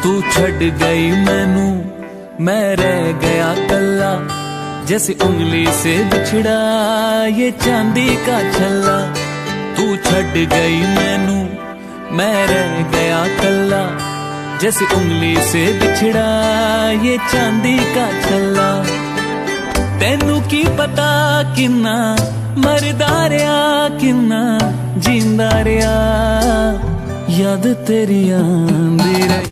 तू छड़ गई मैनू, मैं रह गया कल्ला, जैसे उंगली से बिछड़ा ये चांदी का छल्ला। तू छड़ गई मैनू, मैं रह गया कल्ला, जैसे उंगली से बिछड़ा ये चांदी का छल्ला। तेनू की पता किन्ना मरदा रहा, किन्ना जींदा रहा, याद तेरी आंदी रही।